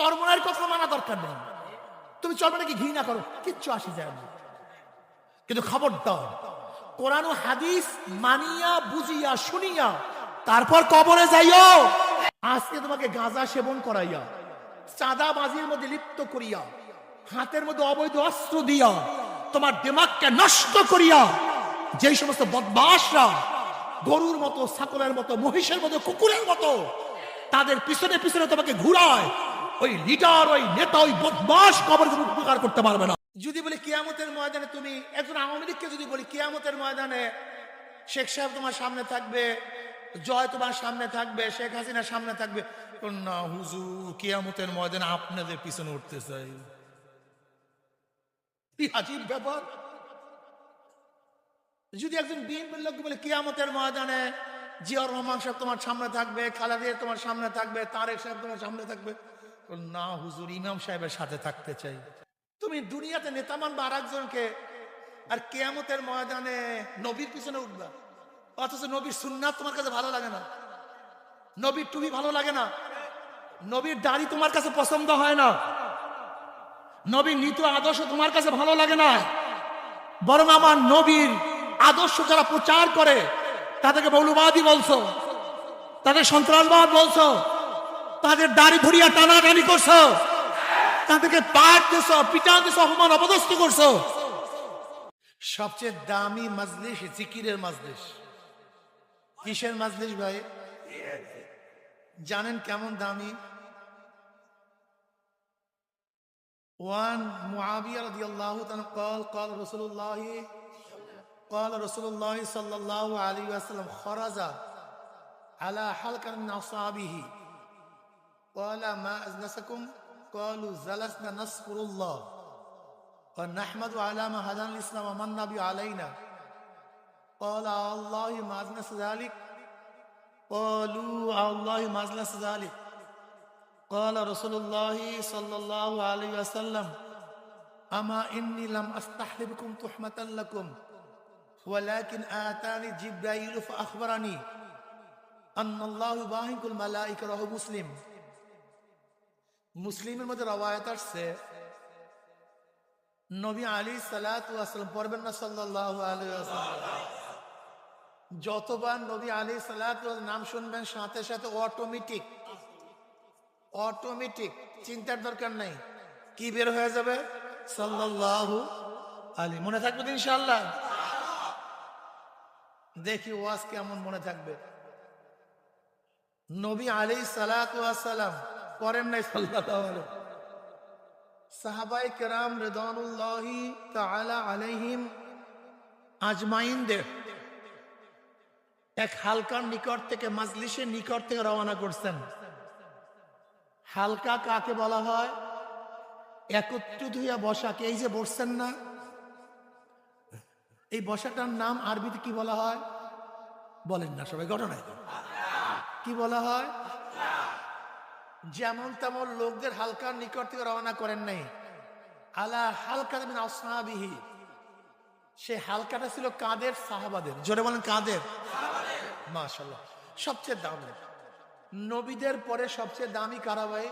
চরমনার কথা মানা দরকার নেই, তুমি চরমনাকে ঘৃণা করো, কিচ্ছু আসে যায় না। কিন্তু খবরদার কোরআন ও হাদিস মানিয়া বুঝিয়া শুনিয়া তারপর কবরে যাইও। আজকে তোমাকে গাঁজা সেবন করাইয়া, চাঁদাবাজির মধ্যে লিপ্ত করিয়া, হাতের মধ্যে অবৈধ অস্ত্র দিয়া, তোমার দিমাগকে নষ্ট করিয়া যেই সমস্ত বদমাশরা গরুর মতো, ছাগলের মতো, মহিষের মতো, কুকুরের মতো তাদের পিছনে পিছনে তোমাকে ঘুরায়, ওই লিডার, ওই নেতা, ওই বদমাশ কবর তুমি উপকার করতে পারবে না। যদি বলি কিয়ামতের ময়দানে, তুমি একজন আওয়ামী লীগকে যদি বলি কিয়ামতের ময়দানে শেখ সাহেব তোমার সামনে থাকবে, জয় তোমার সামনে থাকবে, শেখ হাসিনার সামনে থাকবে, না হুজুর কিয়ামতের ময়দানে আপনাদের পিছনে উঠতে চাই, কি আজীব ব্যাপার। যদি একজন বিএনপির লোক বলে কিয়ামতের ময়দানে জিয়াউর রহমান সাহেব তোমার সামনে থাকবে, খালেদা জিয়া তোমার সামনে থাকবে, তারেক সাহেব তোমার সামনে থাকবে, না হুজুর ইমাম সাহেবের সাথে থাকতে চাই। তুমি দুনিয়াতে নেতা মানবা আর একজনকে, আর কিয়ামতের ময়দানে নবীর পিছনে উঠবা, অথচ নবীর সুন্নাত তোমার কাছে ভালো লাগে না, নবীর টুপি ভালো লাগে না, নবীর দাড়ি তোমার কাছে পছন্দ হয় না, নবীর নীতি আদর্শ তোমার কাছে ভালো লাগে না, বরং আমার নবীর আদর্শ যারা প্রচার করে তাদেরকে মৌলবাদী বলছো, তাদের সন্ত্রাসবাদ বলছো, তাদের দাড়ি ধরিয়া টানাটানি করছো, তাদেরকে পাট দিছো, পিটা দিছো, অপমান অপদস্থ করছো। সবচেয়ে দামি মাজলিস জিকিরের মাজলিস। কিসের মাজলিস ভাই জানেন কেমন দামি? وعن معاوية رضي الله عنه قال قال رسول الله صلى الله عليه وسلم خرج على حلقة من أصحابه قال ما أجلسكم قالوا جلسنا نذكر الله ونحمد على ما هدانا الإسلام ومن النبي علينا قال الله ما أجلس ذلك قالوا الله ما أجلس ذلك قال رسول الله صلى الله عليه وسلم أما إني لم أستحلبكم تحمة لكم ولكن آتاني جبرائيل فأخبرني أن الله يباهك الملائكة رواه مسلم। মুসলিমের মধ্যে রওয়ায়াত আসছে নবী আলাইহিস সালাতু ওয়াস সালাম পড়বেন না সাল্লাল্লাহু আলাইহি ওয়াসাল্লাম, যতবার নবী আলাইহিস সালাতু ওয়াস নাম শুনবেন সাথে সাথে অটোমেটিক চিন্তার দরকার নাই, কি বের হয়ে যাবে? সাল্লাল্লাহু আলাইহি। মনে থাকবে ইনশাআল্লাহ? দেখি ওয়াজ কেমন মনে থাকবে। নবী আলাইহিস সালাতু ওয়াস সালাম করেন নাই সাল্লাল্লাহু আলাইহি, সাহাবায়ে কেরাম রিদওয়ানুল্লাহি তাআলা আলাইহিম আজমাইনদের এক হালকার নিকট থেকে, মাজলিসের নিকট থেকে রওনা করছেন। হালকা কাকে বলা হয়? একত্রিত হইয়া বসাকে। এই যে বসছেন না, এই বসাটার নাম আরবিতে কি বলা হয়? বলেন না সবাই, ঘটনায় কি বলা হয়? যেমন তেমন লোকদের হালকার নিকট থেকে রওনা করেন নাই, আলা হালকা মিন আসহাবিহি, সে হালকাটা ছিল কাদের? সাহাবাদের। জোরে বলেন কাদের? মাশাআল্লাহ। সবচেয়ে দামি নবীদের পরে সবচেয়ে দামি কারা ভাই?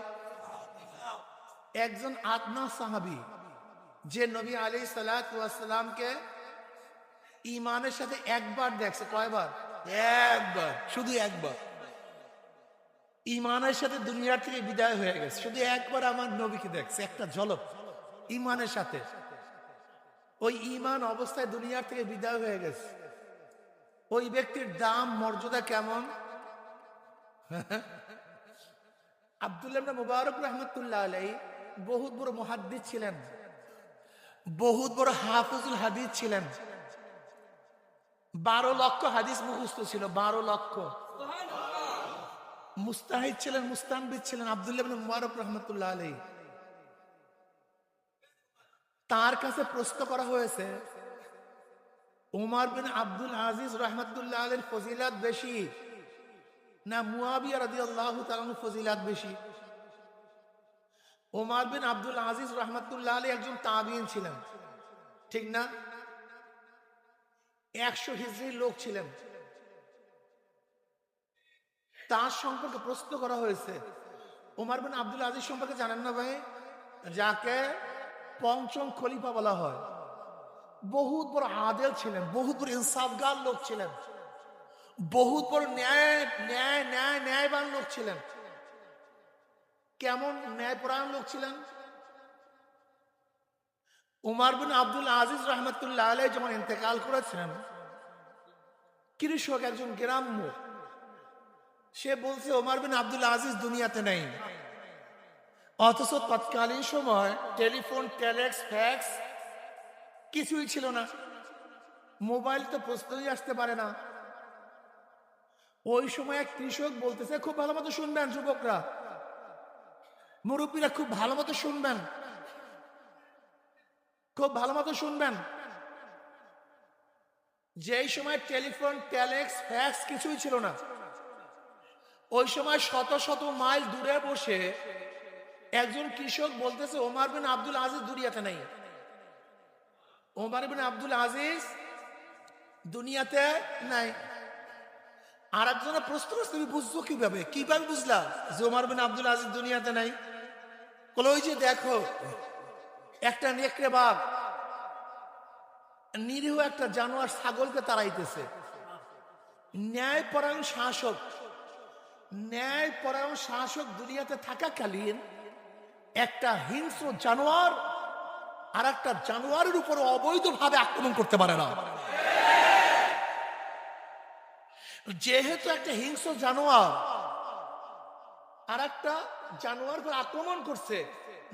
একজন আদনা সাহাবী, যে নবী আলাইহিস সালাতু ওয়াস সালামকে ঈমানের সাথে একবার দেখছে। কয়বার? একবার, শুধু একবার। ঈমানের সাথে দুনিয়ার থেকে বিদায় হয়ে গেছে, শুধু একবার আমার নবীকে দেখছে, একটা ঝলক ঈমানের সাথে। ওই ঈমান অবস্থায় দুনিয়ার থেকে বিদায় হয়ে গেছে। ওই ব্যক্তির দাম, মর্যাদা কেমন? আব্দুল্লাহ ইবনে মুবারক রাহমাতুল্লাহ আলাইহি বহুত বড় মুহাদ্দিস ছিলেন, বহুত বড় হাফিজুল হাদিস ছিলেন। 12 লক্ষ হাদিস মুখস্থ ছিল, 12 লক্ষ। মুস্তাহিদ ছিলেন, মুস্তানবিদ ছিলেন আব্দুল্লাহ ইবনে মুবারক রাহমাতুল্লাহ আলাইহি। তার কাছে প্রশ্ন করা হয়েছে, উমর বিন আব্দুল আজিজ রাহমাতুল্লাহ আলাইহির ফজিলত বেশি না মুয়াবিয়া রাদিয়াল্লাহু তাআলা আনহুর ফজিলত বেশি? উমর বিন আব্দুল আজিজ রাহমাতুল্লাহ আলাইহি একজন তাবিঈন ছিলেন, ঠিক না? 100 হিজরির লোক ছিলেন। তার সম্পর্কে প্রশ্ন করা হয়েছে, ওমর বিন আব্দুল আজিজ সম্পর্কে জানেন না ভাই? যাকে পঞ্চম খলিফা বলা হয়। বহুত বড় আদেল ছিলেন, বহুত বড় ইনসাফগার লোক ছিলেন, বহুত বড় ন্যায়বান লোক ছিলেন। কেমন ন্যায়পরায়ণ লোক ছিলেন? উমর বিন আব্দুল আজিজ রহমতুল্লাহ আলাইহি যখন ইন্তেকাল করেছেন, কৃষক একজন গ্রাম্য, সে বলছে ওমর বিন আব্দুল আজিজ দুনিয়াতে নেই। অথচ তৎকালীন সময় টেলিফোন, টেলেক্স, ফ্যাক্স কিছুই ছিল না, মোবাইল তো প্রশ্নই আসতে পারে না। ওই সময় এক কৃষক বলতেছে, খুব ভালো মতো শুনবেন যুবকরা, মুরব্বীরা খুব ভালো মতো শুনবেন, খুব ভালো মতো শুনবেন। যেই সময় টেলিফোন, টেলেক্স, ফ্যাক্স কিছুই ছিল না, ওই সময় শত শত মাইল দূরে বসে একজন কৃষক বলতেছে ওমর বিন আব্দুল আজিজ দুনিয়াতে নেই। ওমর বিন আব্দুল আজিজ দুনিয়াতে নাই। আর একজনের প্রশ্ন করছে, তুমি বুঝছো কিভাবে? কিভাবে বুঝলা যে ওমর বিন আব্দুল আজিজ দুনিয়াতে নাই? বলে ওই যে দেখো, একটা নেকড়ে বাঘ নিরীহ একটা জানোয়ার ছাগলকে তাড়াইতেছে। ন্যায়পরায়ণ শাসক দুনিয়াতে থাকাকালীন একটা হিংস্র জানোয়ার আর একটা জানোয়ারের উপর অবৈধভাবে আক্রমণ করতে পারে না। যেহেতু একটা হিংস্র জানোয়ার আর একটা জানোয়ার আক্রমণ করছে,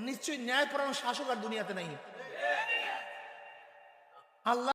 নিশ্চয়ই ন্যায়পরায়ণ শাসক আর দুনিয়াতে নাই। আল্লাহ